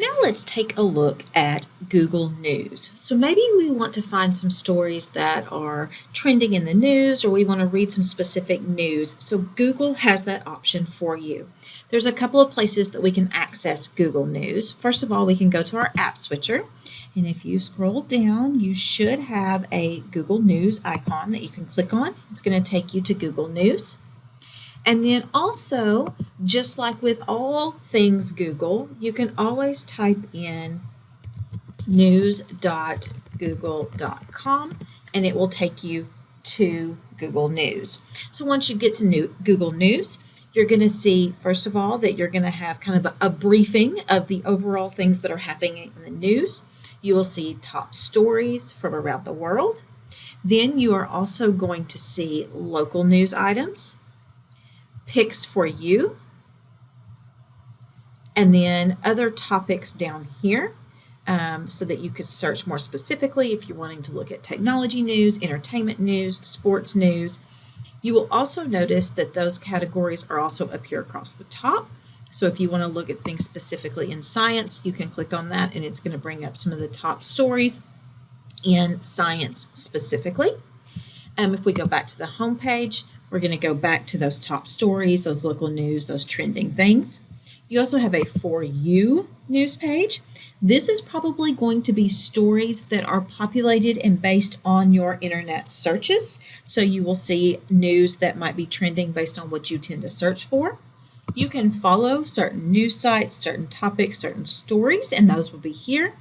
Now let's take a look at Google News. So maybe we want to find some stories that are trending in the news, or we want to read some specific news. So Google has that option for you. There's a couple of places that we can access Google News. First of all, we can go to our app switcher. And if you scroll down, you should have a Google News icon that you can click on. It's going to take you to Google News. And then also, just like with all things Google, you can always type in news.google.com and it will take you to Google News. So once you get to Google News, you're going to see, first of all, that you're going to have kind of a briefing of the overall things that are happening in the news. You will see top stories from around the world. Then you are also going to see local news items, picks for you, and then other topics down here so that you could search more specifically if you're wanting to look at technology news, entertainment news, sports news. You will also notice that those categories are also up here across the top. So if you want to look at things specifically in science, you can click on that and it's going to bring up some of the top stories in science specifically. If we go back to the home page, we're going to go back to those top stories, those local news, those trending things. You also have a For You news page. This is probably going to be stories that are populated and based on your internet searches. So you will see news that might be trending based on what you tend to search for. You can follow certain news sites, certain topics, certain stories, and those will be here.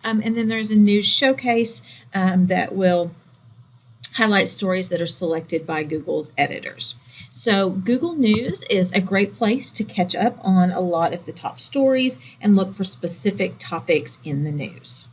And then there's a news showcase that will highlight stories that are selected by Google's editors. So Google News is a great place to catch up on a lot of the top stories and look for specific topics in the news.